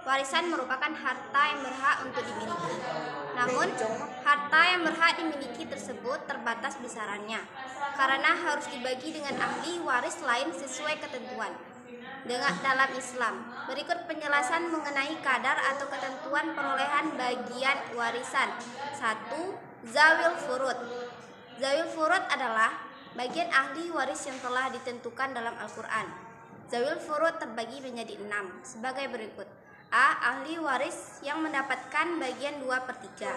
Warisan merupakan harta yang berhak untuk dimiliki. Namun, harta yang berhak dimiliki tersebut terbatas besarannya, karena harus dibagi dengan ahli waris lain sesuai ketentuan. Dalam Islam, berikut penjelasan mengenai kadar atau ketentuan perolehan bagian warisan. 1. Zawil furud. Zawil furud adalah bagian ahli waris yang telah ditentukan dalam Al-Quran. Zawil furud terbagi menjadi 6 sebagai berikut. A. Ahli waris yang mendapatkan bagian 2/3.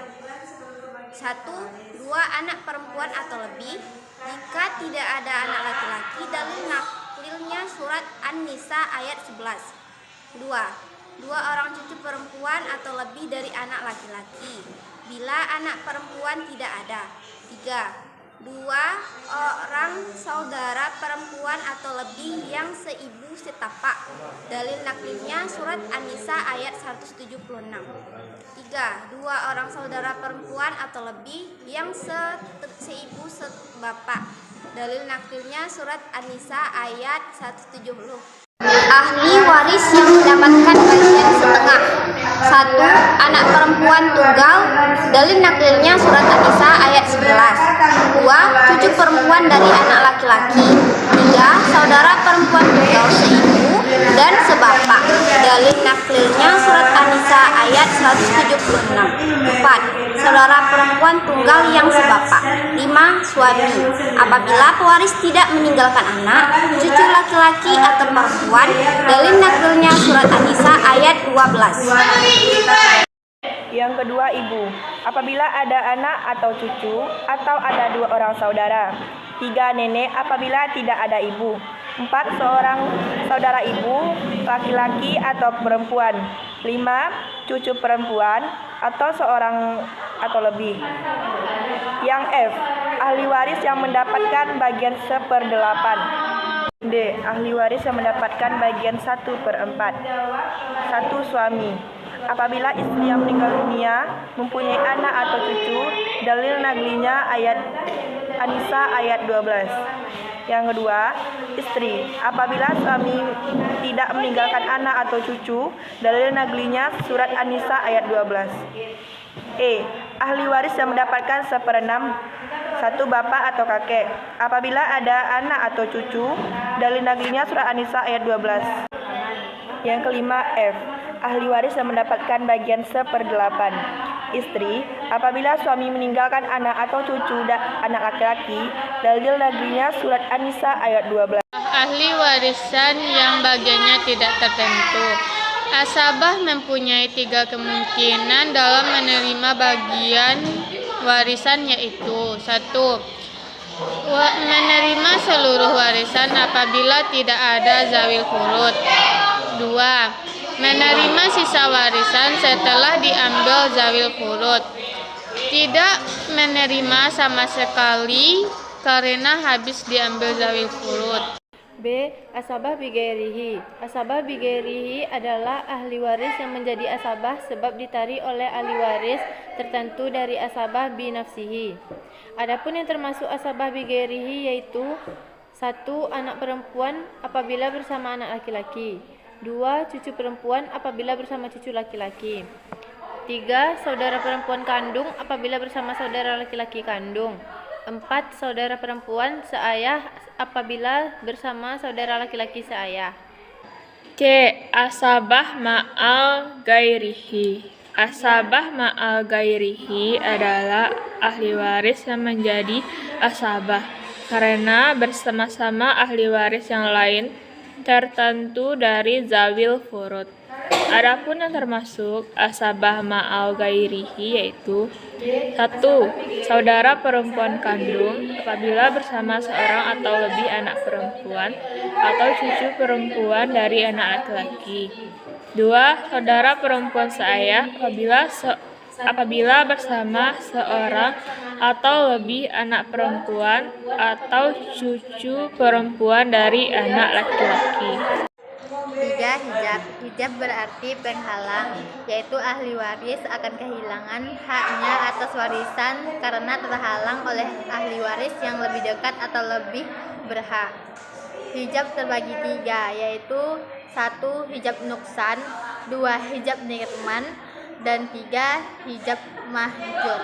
1. 2 anak perempuan atau lebih. Jika tidak ada anak laki-laki, dalil naklilnya surat An-Nisa ayat 11. 2. 2 orang cucu perempuan atau lebih dari anak laki-laki, bila anak perempuan tidak ada. 3. 2 orang saudara perempuan atau lebih yang seibu setapak. Dalil naklilnya surat An-Nisa ayat 176. 3. 2 orang saudara perempuan atau lebih yang seibu sebapak. Dalil naklilnya surat An-Nisa ayat 170. Ahli waris yang mendapatkan bagian setengah. 1. Anak perempuan tunggal. Dalil naklilnya surat An-Nisa ayat 11. 2. Cucu perempuan dari anak laki-laki. 3. Saudara perempuan tunggal seibu dan sebapak. Dalil naklilnya surat An-Nisa ayat 176. 4. Saudara perempuan tunggal yang sebapak. 5. Suami. Apabila pewaris tidak meninggalkan anak, cucu laki-laki atau perempuan, dalil naklilnya surat An-Nisa ayat 12. Yang kedua, ibu. Apabila ada anak atau cucu, atau ada 2 orang saudara. 3. Nenek apabila tidak ada ibu. 4. Seorang saudara ibu, laki-laki atau perempuan. 5. Cucu perempuan, atau seorang atau lebih. Yang F. Ahli waris yang mendapatkan bagian 1/8. D. Ahli waris yang mendapatkan bagian 1/4. 1. Suami. Apabila istri yang meninggal dunia mempunyai anak atau cucu, dalil naglinya ayat An-Nisa ayat 12. Yang kedua, istri. Apabila suami tidak meninggalkan anak atau cucu, dalil naglinya surat An-Nisa ayat 12. E. Ahli waris yang mendapatkan 1/6. 1. Bapak atau kakek. Apabila ada anak atau cucu, dalil naglinya surat An-Nisa ayat 12. Yang kelima, F. Ahli waris yang mendapatkan bagian 1/8. Istri. Apabila suami meninggalkan anak atau cucu anak laki-laki, dalil naglinya surat An-Nisa ayat 12. Ahli warisan yang bagiannya tidak tertentu. Asabah mempunyai 3 kemungkinan dalam menerima bagian warisan, yaitu 1. Menerima seluruh warisan apabila tidak ada zawil furud. 2. Menerima sisa warisan setelah diambil zawil furud. Tidak menerima sama sekali karena habis diambil zawil furud. B. Asabah bighairihi. Asabah bighairihi adalah ahli waris yang menjadi asabah sebab ditarik oleh ahli waris tertentu dari asabah binafsihi. Adapun yang termasuk asabah bighairihi yaitu 1. Anak perempuan apabila bersama anak laki-laki. 2. Cucu perempuan apabila bersama cucu laki-laki. 3. Saudara perempuan kandung apabila bersama saudara laki-laki kandung. 4. Saudara perempuan seayah apabila bersama saudara laki-laki seayah. C. Asabah ma'al gairihi. Asabah ma'al gairihi adalah ahli waris yang menjadi asabah karena bersama-sama ahli waris yang lain tertentu dari zawil furud. Adapun yang termasuk asabah ma'al gairihi yaitu 1. Saudara perempuan kandung apabila bersama seorang atau lebih anak perempuan atau cucu perempuan dari anak laki-laki. 2. Saudara perempuan seayah apabila bersama seorang atau lebih anak perempuan atau cucu perempuan dari anak laki-laki. 3. Hijab. Hijab berarti penghalang, yaitu ahli waris akan kehilangan haknya atas warisan karena terhalang oleh ahli waris yang lebih dekat atau lebih berhak. hijab terbagi 3, yaitu 1. Hijab nuksan, 2. Hijab nirman, dan 3. Hijab mahjur.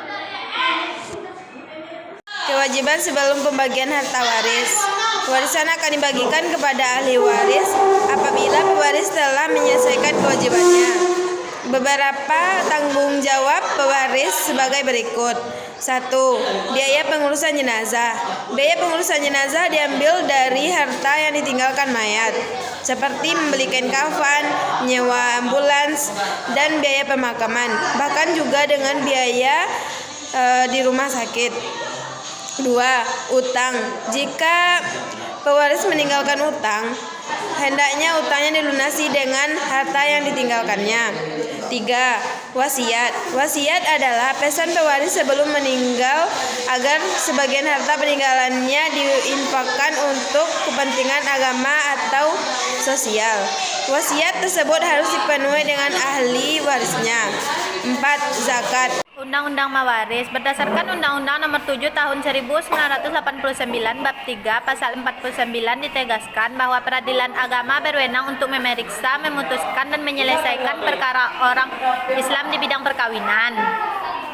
Kewajiban sebelum pembagian harta waris. Warisan akan dibagikan kepada ahli waris apabila pewaris telah menyelesaikan kewajibannya. Beberapa tanggung jawab pewaris sebagai berikut. 1. Biaya pengurusan jenazah. Biaya pengurusan jenazah diambil dari harta yang ditinggalkan mayat, seperti membeli kain kafan, menyewa ambulans, dan biaya pemakaman, bahkan juga dengan biaya di rumah sakit. 2. Utang. Jika pewaris meninggalkan utang, hendaknya utangnya dilunasi dengan harta yang ditinggalkannya. 3. Wasiat. Wasiat adalah pesan pewaris sebelum meninggal agar sebagian harta peninggalannya diinfakkan untuk kepentingan agama atau sosial. Wasiat tersebut harus dipenuhi dengan ahli warisnya. 4. Zakat. Undang-Undang Mawaris berdasarkan Undang-Undang Nomor 7 Tahun 1989 Bab 3 Pasal 49 ditegaskan bahwa peradilan agama berwenang untuk memeriksa, memutuskan, dan menyelesaikan perkara orang Islam di bidang perkawinan,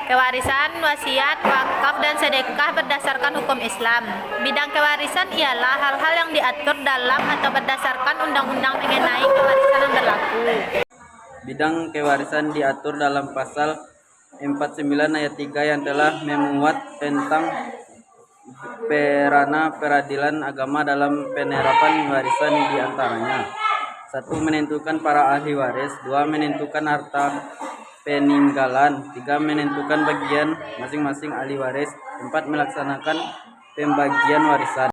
kewarisan, wasiat, wakaf, dan sedekah berdasarkan hukum Islam. Bidang kewarisan ialah hal-hal yang diatur dalam atau berdasarkan undang-undang mengenai kewarisan yang berlaku. Bidang kewarisan diatur dalam pasal 49 ayat 3 yang telah memuat tentang peranan peradilan agama dalam penerapan warisan, di antaranya 1. Menentukan para ahli waris, 2. Menentukan harta peninggalan, 3. Menentukan bagian masing-masing ahli waris, 4. Melaksanakan pembagian warisan.